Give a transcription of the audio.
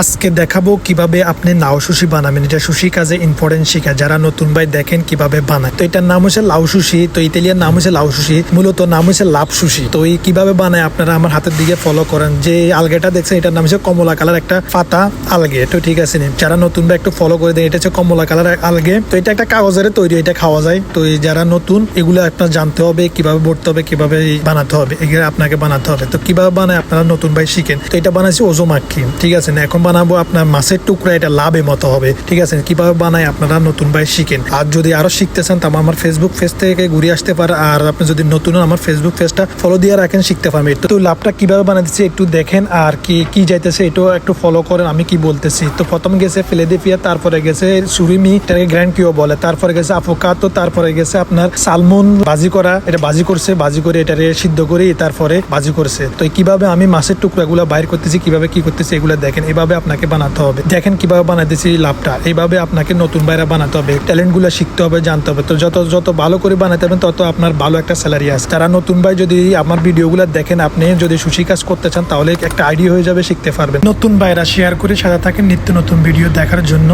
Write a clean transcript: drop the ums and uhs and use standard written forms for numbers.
আজকে দেখাবো কিভাবে আপনি লাউ সুশি বানাবেন। এটা সুশি কাজে ইম্পর্টেন্ট শিখা, যারা নতুন ভাই দেখেন কিভাবে বানায়। তো এটার নাম হচ্ছে লাউ সুশি, তো ইতালিয়ান নাম হচ্ছে লাউ সুশি, মূলত নাম হচ্ছে লাভ সুশি। তো এই কিভাবে বানায় আপনারা আমার হাতের দিকে ফলো করেন। যে আলগেটা দেখছেন এটার নাম হচ্ছে কমলা কালার একটা পাতা আলগে। তো ঠিক আছে, যারা নতুন ভাই একটু ফলো করে দেন। এটা হচ্ছে কমলা কালার আলগে। তো এটা একটা কাগজের তৈরি, এটা খাওয়া যায়। তো যারা নতুন এগুলো আপনার জানতে হবে, কিভাবে ভরতে হবে, কিভাবে বানাতে হবে, এগুলো আপনাকে বানাতে হবে। তো কিভাবে বানায় আপনারা নতুন ভাই শিখেন। তো এটা বানাইছি ওজোমাক্কি, ঠিক আছে না। এখন বানাবো আপনার মাছের টুকরা, এটা লাভের মতো হবে, ঠিক আছে। কিভাবে বানায় আপনারা নতুন ভাই শিখেন। আর যদি আরো শিখতে চান তাহলে আমার ফেসবুক পেজ থেকে ঘুরে আসতে পারে। আর আপনি যদি নতুন আমার ফেসবুক পেজটা ফলো দিয়ে রাখেন, শিখতে পারবেন। তো লাভটা কিভাবে বানাতেছি একটু দেখেন, আর কি যাইতেছে এটাও একটু ফলো করেন আমি কি বলতেছি। তো প্রথম গেছে ফিলাডেলফিয়া, তারপরে গেছে সুরিমি, এটাকে গ্র্যান্ড কিও বলে, তারপরে গেছে আফোকাতো, তারপরে গেছে আপনার সালমন ভাজি করা, এটা ভাজি করছে, ভাজি করে এটারে সিদ্ধ করে তারপরে ভাজি করছে। তো কিভাবে আমি মাছের টুকরাগুলো বাইর করতেছি, কিভাবে কি করতেছি এগুলো দেখেন। এভাবে আপনাকে বানাতে হবে। দেখেন কিভাবে বানাইতেছি লাভটা, এইভাবে আপনাকে নতুন বাইরে বানাতে হবে। ট্যালেন্ট গুলো শিখতে হবে, জানতে হবে। তো যত ভালো করে বানাতে হবে তত আপনার ভালো একটা স্যালারি আছে। যারা নতুন ভাই যদি আমার ভিডিওগুলো দেখেন, আপনি যদি সুশি কাজ করতে চান তাহলে একটা আইডিয়া হয়ে যাবে, শিখতে পারবেন। নতুন ভাইরা শেয়ার করে সাথে থাকেন নিত্য নতুন ভিডিও দেখার জন্য।